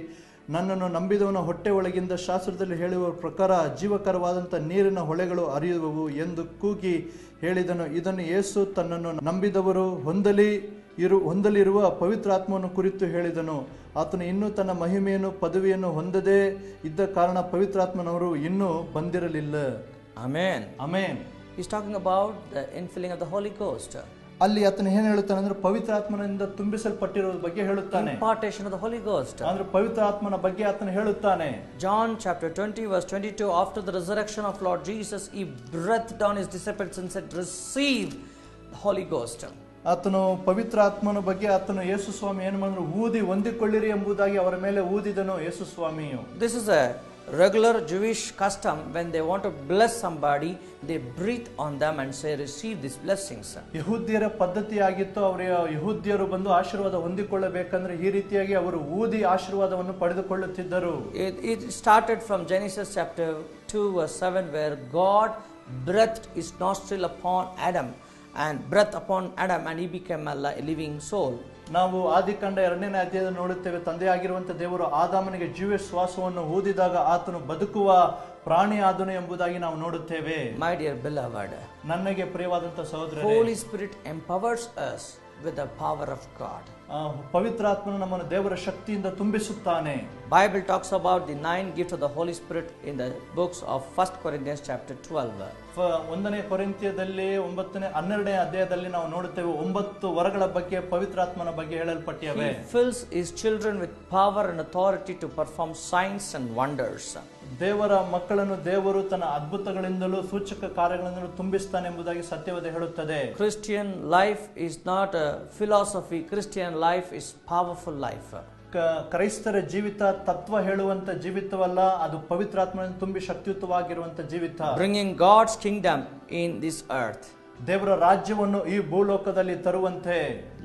Speaker 2: ನನ್ನನ್ನು ನಂಬಿದವನ ಹೊಟ್ಟೆ ಒಳಗಿಂದ ಶಾಸ್ತ್ರದಲ್ಲಿ ಹೇಳುವ ಪ್ರಕಾರ ಜೀವಕರವಾದಂಥ ನೀರಿನ ಹೊಳೆಗಳು ಹರಿಯುವವು ಎಂದು ಕೂಗಿ ಹೇಳಿದನು. ಇದನ್ನು ಯೇಸು ತನ್ನನ್ನು ನಂಬಿದವರು ಹೊಂದಲಿರುವ ಪವಿತ್ರಾತ್ಮವನ್ನು ಕುರಿತು ಹೇಳಿದನು. ಆತನು ಇನ್ನೂ ತನ್ನ ಮಹಿಮೆಯನ್ನು ಪದವಿಯನ್ನು ಹೊಂದದೇ ಇದ್ದ ಕಾರಣ ಪವಿತ್ರಾತ್ಮನವರು ಇನ್ನೂ ಬಂದಿರಲಿಲ್ಲ.
Speaker 1: Amen.
Speaker 2: Amen.
Speaker 1: He's talking about the infilling of the Holy Ghost.
Speaker 2: ಅಲ್ಲಿ ಆತನು ಏನು ಹೇಳುತ್ತಾನೆ ಅಂದ್ರೆ ಪವಿತ್ರಾತ್ಮನಿಂದ ತುಂಬಿಸಲ್ಪಟ್ಟಿರೋದ್ರ ಬಗ್ಗೆ ಹೇಳುತ್ತಾನೆ.
Speaker 1: Impartation of the Holy Ghost.
Speaker 2: ಅಂದ್ರೆ ಪವಿತ್ರಾತ್ಮನ ಬಗ್ಗೆ ಆತನು ಹೇಳುತ್ತಾನೆ.
Speaker 1: John chapter 20 verse 22, after the resurrection of Lord Jesus, he breathed on his disciples and said, "Receive the Holy Ghost."
Speaker 2: ಆತನು ಪವಿತ್ರಾತ್ಮನ ಬಗ್ಗೆ ಆತನು ಯೇಸು ಸ್ವಾಮಿ ಏನು ಮಾಡಿದ್ರು, ಊದಿ ಹೊಂದಿಕೊಳ್ಳಿರಿ ಎಂಬುದಾಗಿ ಅವರ ಮೇಲೆ ಊದಿದನು ಯೇಸು ಸ್ವಾಮಿಯು.
Speaker 1: This is a regular Jewish custom. When they want to bless somebody, they breathe on them and say, "Receive these blessings."
Speaker 2: ಯಹೂದ್ಯರ ಪದ್ಧತಿ ಆಗಿತ್ತು. ಯಹೂದ್ಯರು ಬಂದು ಆಶೀರ್ವಾದ ಹೊಂದಿಕೊಳ್ಳಬೇಕಂದ್ರೆ ಈ ರೀತಿಯಾಗಿ ಅವರು ಊದಿ ಆಶೀರ್ವಾದವನ್ನು ಪಡೆದುಕೊಳ್ಳುತ್ತಿದ್ದರು.
Speaker 1: It started from Genesis chapter 2 verse 7, where God breathed his nostril upon Adam and breath upon Adam, and he became a living soul.
Speaker 2: ನಾವು ಆದಿಕಾಂಡ 2ನೇ ಅಧ್ಯಾಯದಲ್ಲಿ ನೋಡುತ್ತೇವೆ, ತಂದೆಯಾಗಿರುವಂತಹ ದೇವರು ಆದಾಮನಿಗೆ ಜೀವ ಶ್ವಾಸವನ್ನು ಊದಿದಾಗ ಆತನು ಬದುಕುವ ಪ್ರಾಣಿ ಆದನು ಎಂಬುದಾಗಿ ನಾವು ನೋಡುತ್ತೇವೆ.
Speaker 1: My dear beloved,
Speaker 2: ನನಗೆ ಪ್ರಿಯವಾದಂತಹ ಸಹೋದರರೇ,
Speaker 1: Holy Spirit empowers us with the power of God.
Speaker 2: ಪವಿತ್ರಾತ್ಮನು ನಮ್ಮನ್ನು ದೇವರ ಶಕ್ತಿಯಿಂದ ತುಂಬಿಸುತ್ತಾನೆ.
Speaker 1: Bible talks about the 9 gifts of the Holy Spirit in the books of 1 Corinthians chapter 12.
Speaker 2: 1ನೇ ಕೊರಿಂಥಿಯದಲ್ಲಿ 12ನೇ ಅಧ್ಯಾಯದಲ್ಲಿ ನಾವು ನೋಡುತ್ತೇವೆ 9 ವರಗಳ ಬಗ್ಗೆ ಪವಿತ್ರಾತ್ಮನ ಬಗ್ಗೆ ಹೇಳಲ್ಪಟ್ಟಿವೆ.
Speaker 1: He fills his children with power and authority to perform signs and wonders.
Speaker 2: ದೇವರ ಮಕ್ಕಳನ್ನು ದೇವರು ತನ್ನ ಅದ್ಭುತಗಳಿಂದಲೂ ಸೂಚಕ ಕಾರ್ಯಗಳಿಂದಲೂ ತುಂಬಿಸ್ತಾನೆ ಎಂಬುದಾಗಿ ಸತ್ಯವೇದ ಹೇಳುತ್ತದೆ.
Speaker 1: Christian life is not a philosophy. Christian life is powerful life.
Speaker 2: ಕ್ರೈಸ್ತರ ಜೀವಿತ ತತ್ವ ಹೇಳುವಂತ ಜೀವಿತವಲ್ಲ, ಅದು ಪವಿತ್ರಾತ್ಮನಿಂದ ತುಂಬಿ ಶಕ್ತಿಯುತವಾಗಿರುವಂತ ಜೀವಿತ.
Speaker 1: Bringing God's kingdom in this earth.
Speaker 2: ದೇವರ ರಾಜ್ಯವನ್ನು ಈ ಭೂಲೋಕದಲ್ಲಿ ತರುವಂತೆ.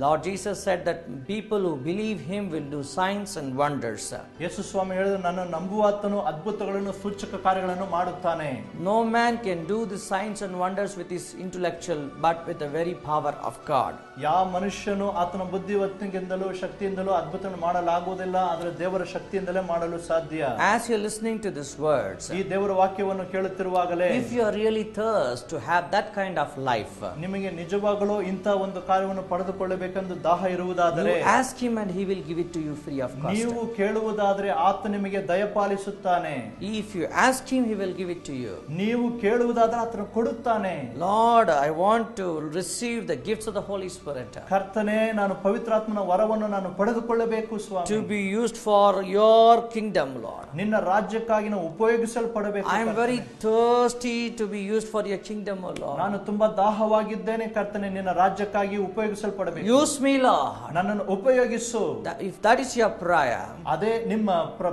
Speaker 1: Lord Jesus said that people who believe him will do signs and wonders.
Speaker 2: ಯೇಸು ಸ್ವಾಮಿ ಹೇಳಿದ್ರು, ನನ್ನ ನಂಬುವಾತನು ಅದ್ಭುತಗಳನ್ನು ಸೂಚಕ ಕಾರ್ಯಗಳನ್ನು ಮಾಡುತ್ತಾನೆ.
Speaker 1: No man can do the signs and wonders with his intellectual, but with the very power of God.
Speaker 2: ಯಾವ ಮನುಷ್ಯನು ಆತನ ಬುದ್ಧಿವಂತಿಕೆಯಿಂದಲೂ ಶಕ್ತಿಯಿಂದಲೂ ಅದ್ಭುತವನ್ನು ಮಾಡಲಾಗುವುದಿಲ್ಲ, ಆದರೆ ದೇವರ ಶಕ್ತಿಯಿಂದಲೇ ಮಾಡಲು ಸಾಧ್ಯ.
Speaker 1: As you are listening to these words,
Speaker 2: ಈ ದೇವರ ವಾಕ್ಯವನ್ನು ಕೇಳುತ್ತಿರುವಾಗಲೇ,
Speaker 1: if you are really thirst to have that kind of life,
Speaker 2: ನಿಮಗೆ ನಿಜವಾಗಲೂ ಇಂಥ ಒಂದು ಕಾರ್ಯವನ್ನು ಪಡೆದುಕೊಳ್ಳಬೇಕೆಂದು ದಾಹ ಇರುವುದಾದರೆ,
Speaker 1: you ask him and he will give it to you free of cost.
Speaker 2: ನೀವು ಕೇಳುವುದಾದರೆ ಆತ ನಿಮಗೆ ದಯಪಾಲಿಸುತ್ತಾನೆ.
Speaker 1: If you ask him, he will give it to you.
Speaker 2: ನೀವು ಕೇಳುವುದಾದರೆ ಆತನು ಕೊಡುತ್ತಾನೆ.
Speaker 1: Lord, I want to receive the gifts of the Holy Spirit.
Speaker 2: ಕರ್ತನೇ, ನಾನು ಪವಿತ್ರಾತ್ಮನ ವರವನ್ನು ನಾನು ಪಡೆದುಕೊಳ್ಳಬೇಕು ಸ್ವಾಮಿ.
Speaker 1: To be used for your kingdom, Lord.
Speaker 2: ನಿನ್ನ ರಾಜ್ಯಕ್ಕಾಗಿ ನಾವು ಉಪಯೋಗಿಸಲ್ಪಡಬೇಕು.
Speaker 1: I am very thirsty to be used for your kingdom, O Lord.
Speaker 2: ನಾನು ತುಂಬಾ ದಾಹವಾಗಿದ್ದೇನೆ ಕರ್ತನೇ, ನಿನ್ನ ರಾಜ್ಯಕ್ಕಾಗಿ ಉಪಯೋಗಿಸಲ್ಪಡಬೇಕು.
Speaker 1: Use me, Lord.
Speaker 2: ನನ್ನನ್ನು ಉಪಯೋಗಿಸು.
Speaker 1: If that is your prayer,
Speaker 2: ಅದೇ ನಿಮ್ಮ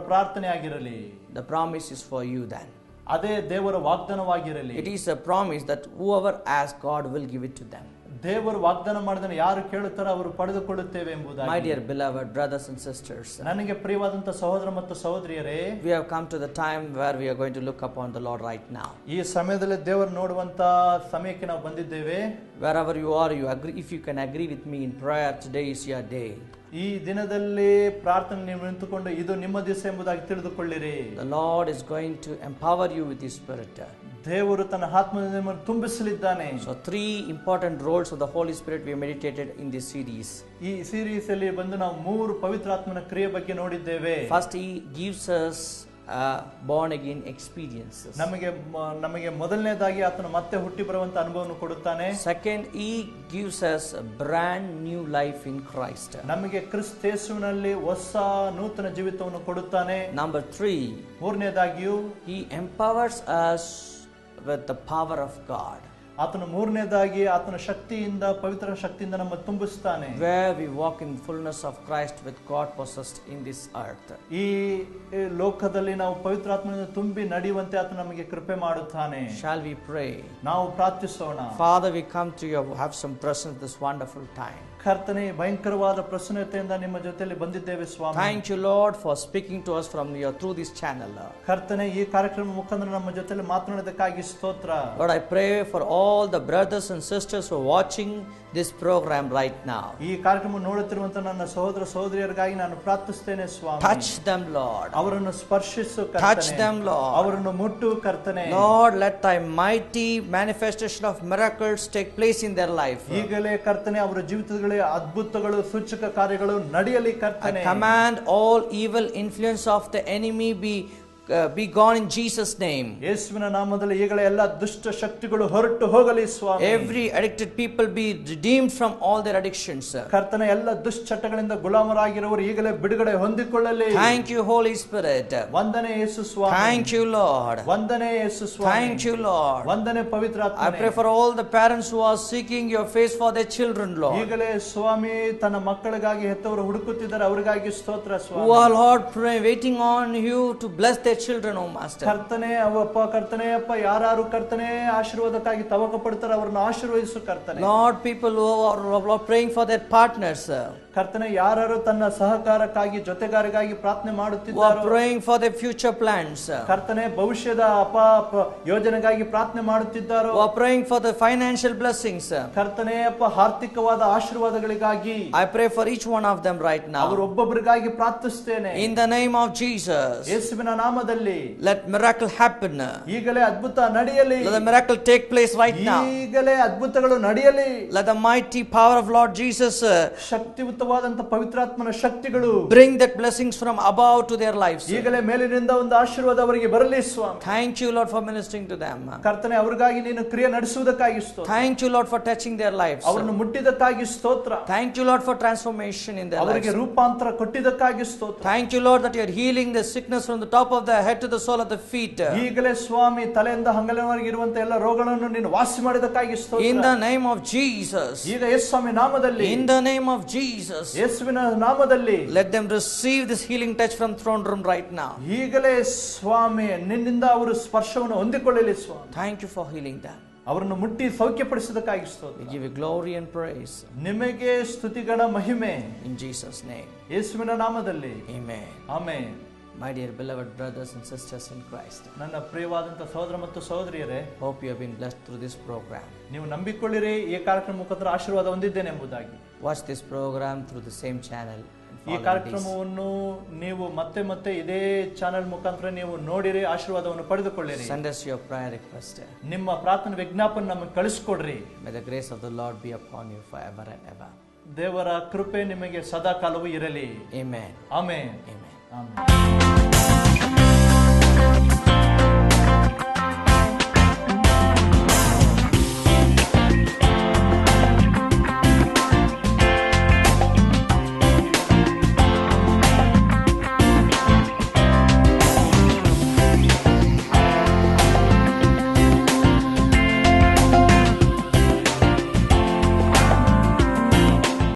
Speaker 2: ಪ್ರಾರ್ಥನೆ ಆಗಿರಲಿ.
Speaker 1: the promise is for you then.
Speaker 2: ಅದೇ ದೇವರ ವಾಗ್ದಾನವಾಗಿರಲಿ.
Speaker 1: It is a promise that whoever asks, God will give it to them.
Speaker 2: ದೇವರು ವಾಗ್ದಾನ ಮಾಡಿದನು, ಯಾರು ಕೇಳುತ್ತಾರೋ ಅವರು ಪಡೆದುಕೊಳ್ಳುತ್ತೇವೆ ಎಂಬುದಾಗಿ.
Speaker 1: My dear beloved brothers and sisters,
Speaker 2: ನನಗೆ ಪ್ರಿಯವಾದಂತ ಸಹೋದರ ಮತ್ತು ಸಹೋದರಿಯರೇ,
Speaker 1: we have come to the time where we are going to look upon the Lord right now.
Speaker 2: ಈ ಸಮಯದಲ್ಲಿ ದೇವರು ನೋಡುವಂತ ಸಮಯಕ್ಕೆ ನಾವು ಬಂದಿದ್ದೇವೆ.
Speaker 1: Wherever you are, you agree. If you can agree with me in prayer, today is your day.
Speaker 2: ಈ ದಿನದಲ್ಲಿ ಪ್ರಾರ್ಥನೆ ನೀವು ನಿಂತುಕೊಂಡು ಇದು ನಿಮ್ಮ ದಿವಸ ಎಂಬುದಾಗಿ ತಿಳಿದುಕೊಳ್ಳಿರಿ.
Speaker 1: The Lord is going to empower you with His Spirit.
Speaker 2: ದೇವರು ತನ್ನ ಆತ್ಮದಿಂದ ನಿಮ್ಮನ್ನು ತುಂಬಿಸಲಿದ್ದಾನೆ.
Speaker 1: So 3 important roles of the Holy Spirit we meditated in this series.
Speaker 2: ಈ ಸೀರೀಸ್ ಅಲ್ಲಿ ಬಂದು ನಾವು 3 ಪವಿತ್ರಾತ್ಮನ ಕ್ರಿಯೆ ಬಗ್ಗೆ ನೋಡಿದ್ದೇವೆ.
Speaker 1: First, He gives us born again experiences.
Speaker 2: ನಮಗೆ ಮೊದಲನೇದಾಗಿ ಆತನು ಮತ್ತೆ ಹುಟ್ಟಿ ಬರುವಂತ ಅನುಭವವನ್ನು ಕೊಡುತ್ತಾನೆ.
Speaker 1: Second, He gives us a brand new life in Christ.
Speaker 2: ನಮಗೆ ಕ್ರಿಸ್ತೇಸುವಿನಲ್ಲಿ ಹೊಸ ನೂತನ ಜೀವಿತವನ್ನು ಕೊಡುತ್ತಾನೆ.
Speaker 1: Number 3,
Speaker 2: ಮೂರನೇದಾಗಿಯೂ
Speaker 1: He empowers us with the power of God.
Speaker 2: ಆತನು ಮೂರನೇದಾಗಿ ಆತನ ಶಕ್ತಿಯಿಂದ, ಪವಿತ್ರ ಶಕ್ತಿಯಿಂದ ನಮ್ಮ ತುಂಬಿಸ್ತಾನೆ.
Speaker 1: Where we walk in fullness of Christ with God possessed in this earth.
Speaker 2: ಈ ಲೋಕದಲ್ಲಿ ನಾವು ಪವಿತ್ರಾತ್ಮನಿಂದ ತುಂಬಿ ನಡೆಯುವಂತೆ ಆತನು ನಮಗೆ ಕೃಪೆ ಮಾಡುತ್ತಾನೆ.
Speaker 1: Shall we pray?
Speaker 2: ನಾವು ಪ್ರಾರ್ಥಿಸೋಣ.
Speaker 1: Father, we come to you, have some presence this wonderful time.
Speaker 2: ಕರ್ತನೇ, ಭಯಂಕರವಾದ ಪ್ರಸನ್ನತೆಯಿಂದ ನಿಮ್ಮ ಜೊತೆಯಲ್ಲಿ ಬಂದಿದ್ದೇವೆ ಸ್ವಾಮಿ.
Speaker 1: Thank you, Lord, for speaking to us from your through this channel.
Speaker 2: ಕರ್ತನೇ, ಈ ಕಾರ್ಯಕ್ರಮ ಮುಖಾಂತರ ನಮ್ಮ ಜೊತೆಯಲ್ಲಿ ಮಾತನಾಡೋದಕ್ಕಾಗಿ ಸ್ತೋತ್ರ.
Speaker 1: Lord, I pray for all the brothers and sisters who are watching this program right now.
Speaker 2: ಈ ಕಾರ್ಯಕ್ರಮ ನೋಡುತ್ತಿರುವಂತ ನನ್ನ ಸಹೋದರ ಸಹೋದರಿಯರಿಗಾಗಿ ನಾನು ಪ್ರಾರ್ಥಿಸುತ್ತೇನೆ ಸ್ವಾಮಿ.
Speaker 1: Touch them, Lord.
Speaker 2: ಅವರನ್ನು ಸ್ಪರ್ಶಿಸು ಕರ್ತನೇ.
Speaker 1: Touch them, Lord.
Speaker 2: ಅವರನ್ನು ಮುಟ್ಟು ಕರ್ತನೇ.
Speaker 1: Lord, let thy mighty manifestation of miracles take place in their life.
Speaker 2: ಈಗಲೇ ಕರ್ತನೇ, ಅವರ ಜೀವಿತಗಳಲ್ಲಿ ಅದ್ಭುತಗಳು, ಸೂಚಕ ಕಾರ್ಯಗಳು ನಡೆಯಲಿ ಕರ್ತನೇ.
Speaker 1: I command all evil influence of the enemy be gone in Jesus' name.
Speaker 2: ಯೇಸುವಿನ ನಾಮದಲ್ಲಿ ಈಗಲೇ ಎಲ್ಲ ದುಷ್ಟ ಶಕ್ತಿಗಳು ಹೊರಟು ಹೋಗಲಿ ಸ್ವಾಮಿ.
Speaker 1: Every addicted people be redeemed from all their addictions.
Speaker 2: ಕರ್ತನೇ, ಎಲ್ಲ ದುಶ್ಚಟಗಳಿಂದ ಗುಲಾಮರಾಗಿರುವವರು ಈಗಲೇ ಬಿಡುಗಡೆ ಹೊಂದಿಕೊಳ್ಳಲಿ.
Speaker 1: Thank you, Holy Spirit.
Speaker 2: ವಂದನೆ ಯೇಸು ಸ್ವಾಮಿ.
Speaker 1: Thank you, Lord.
Speaker 2: ವಂದನೆ ಯೇಸು ಸ್ವಾಮಿ.
Speaker 1: Thank you, Lord.
Speaker 2: ವಂದನೆ ಪವಿತ್ರಾತ್ಮನೇ.
Speaker 1: I pray for all the parents who are seeking your face for their children, Lord.
Speaker 2: ಈಗಲೇ ಸ್ವಾಮಿ ತನ್ನ ಮಕ್ಕಳಿಗಾಗಿ ಹೆತ್ತವರು ಹುಡುಕುತ್ತಿದ್ದಾರೆ, ಅವರಿಗಾಗಿ ಸ್ತೋತ್ರ ಸ್ವಾಮಿ.
Speaker 1: Who are, Lord, waiting on you to bless their children, oh Master.
Speaker 2: ಕರ್ತನೇ, ಅವಪ್ಪ ಕರ್ತನೇ ಅಪ್ಪ, ಯಾರು ಕರ್ತನೇ ಆಶೀರ್ವಾದಕ್ಕಾಗಿ ತವಕ ಪಡ್ತಾರೆ ಅವರನ್ನು ಆಶೀರ್ವದಿಸು ಕರ್ತನೇ.
Speaker 1: Lord, people who are praying for their partners.
Speaker 2: ಕರ್ತನೇ, ಯಾರು ತನ್ನ ಸಹಕಾರಕ್ಕಾಗಿ ಜೊತೆಗಾರಗಾಗಿ ಪ್ರಾರ್ಥನೆ ಮಾಡುತ್ತಿದ್ದಾರೆ,
Speaker 1: praying for their future plans.
Speaker 2: ಕರ್ತನೇ, ಭವಿಷ್ಯದ ಯೋಜನೆಗಾಗಿ ಪ್ರಾರ್ಥನೆ ಮಾಡುತ್ತಿದ್ದಾರೆ,
Speaker 1: praying for the financial blessings.
Speaker 2: ಕರ್ತನೇ ಅಪ್ಪ, ಆರ್ಥಿಕವಾದ ಆಶೀರ್ವಾದಗಳಿಗಾಗಿ
Speaker 1: I pray for each one of them right now.
Speaker 2: ಅವರೊಬ್ಬೊಬ್ಬರಿಗಾಗಿ ಪ್ರಾರ್ಥಿಸುತ್ತೇನೆ
Speaker 1: in the name of Jesus.
Speaker 2: ಯೇಸುವಿನ ನಾಮದಲ್ಲಿ
Speaker 1: let miracle happen.
Speaker 2: ಈಗಲೇ ಅದ್ಭುತ ನಡೆಯಲಿ.
Speaker 1: Let the miracle take place right now.
Speaker 2: ಈಗಲೇ ಅದ್ಭುತಗಳು ನಡೆಯಲಿ.
Speaker 1: Let the mighty power of Lord Jesus
Speaker 2: ಶಕ್ತಿಯುತವಾದಂತ ಪವಿತ್ರಾತ್ಮನ ಶಕ್ತಿಗಳು
Speaker 1: bring that blessings from above to their lives.
Speaker 2: ಈಗಲೇ ಮೇಲಿನಿಂದ ಒಂದು ಆಶೀರ್ವಾದ ಅವರಿಗೆ ಬರಲಿ ಸ್ವಾಮಿ.
Speaker 1: Thank you, Lord, for ministering to them.
Speaker 2: ಕರ್ತನೇ, ಅವರಿಗಾಗಿ ನೀನು ಕ್ರಿಯೆ ನಡೆಸುವುದಕ್ಕಾಗಿ ಸ್ತೋತ್ರ.
Speaker 1: Thank you, Lord, for touching their lives.
Speaker 2: ಅವರನ್ನು ಮುಟ್ಟಿದ್ದಕ್ಕಾಗಿ ಸ್ತೋತ್ರ.
Speaker 1: Thank you, Lord, for transformation in their lives.
Speaker 2: ಅವರಿಗೆ ರೂಪಾಂತರ ಕೊಟ್ಟಿದ್ದಕ್ಕಾಗಿ ಸ್ತೋತ್ರ.
Speaker 1: Thank you, Lord, that you are healing the sickness from the top of the head to the sole of the feet.
Speaker 2: ಈಗಲೇ ಸ್ವಾಮಿ, ತಲೆಯಿಂದ ಅಂಗಲವರೆಗೆ ಇರುವಂತ ಎಲ್ಲ ರೋಗಗಳನ್ನು ನೀನು ವಾಸಿ ಮಾಡಿದ್ದಕ್ಕಾಗಿ ಸ್ತೋತ್ರ.
Speaker 1: In the name of Jesus.
Speaker 2: ಈಗ ಯೇಸು ಸ್ವಾಮಿ ನಾಮದಲ್ಲಿ,
Speaker 1: in the name of Jesus,
Speaker 2: ಯೇಸುವಿನ ನಾಮದಲ್ಲಿ,
Speaker 1: let them receive this healing touch from throne room right now.
Speaker 2: ಈಗಲೇ ಸ್ವಾಮಿ, ನಿನ್ನಿಂದ ಅವರು ಸ್ಪರ್ಶವನ್ನು ಹೊಂದಿಕೊಳ್ಳಲಿ ಸ್ವಾಮಿ.
Speaker 1: Thank you for healing them.
Speaker 2: ಅವರನ್ನು ಮುಟ್ಟಿ ಸೌಖ್ಯಪಡಿಸಿದಕ್ಕಾಗಿ ಸ್ತೋತ್ರ.
Speaker 1: We give you glory and praise.
Speaker 2: ನಿಮಗೆ ಸ್ತುತಿಗಣ ಮಹಿಮೆ.
Speaker 1: In Jesus' name.
Speaker 2: ಯೇಸುವಿನ ನಾಮದಲ್ಲಿ.
Speaker 1: Amen.
Speaker 2: Amen.
Speaker 1: My dear beloved brothers and sisters in Christ.
Speaker 2: ನನ್ನ ಪ್ರಿಯವಾದಂತ ಸಹೋದರ ಮತ್ತು ಸಹೋದರಿಯರೇ,
Speaker 1: hope you have been blessed through this program.
Speaker 2: ನೀವು ನಂಬಿಕೊಳ್ಳಿರಿ, ಈ ಕಾರ್ಯಕ್ರಮ ಮುಖಾಂತರ ಆಶೀರ್ವಾದ ಹೊಂದಿದ್ದೇನೆ ಎಂಬುದಾಗಿ.
Speaker 1: Watch this program through the same channel.
Speaker 2: ಈ ಕಾರ್ಯಕ್ರಮವನ್ನು ನೀವು ಮತ್ತೆ ಮತ್ತೆ ಇದೇ ಚಾನೆಲ್ ಮುಖಾಂತರ ನೀವು ನೋಡಿರಿ, ಆಶೀರ್ವಾದವನ್ನು ಪಡೆದುಕೊಳ್ಳಿರಿ.
Speaker 1: Send us your prayer request.
Speaker 2: ನಿಮ್ಮ ಪ್ರಾರ್ಥನೆ ವಿಜ್ಞಾಪನೆ ನಮಗೆ ಕಳಿಸಿಕೊಡ್ರಿ.
Speaker 1: May the grace of the Lord be upon you forever and ever.
Speaker 2: ದೇವರ ಕೃಪೆ ನಿಮಗೆ ಸದಾ ಕಾಲವೂ ಇರಲಿ.
Speaker 1: Amen.
Speaker 2: ಆಮೆನ್.
Speaker 1: Amen.
Speaker 2: ಆಮೆನ್.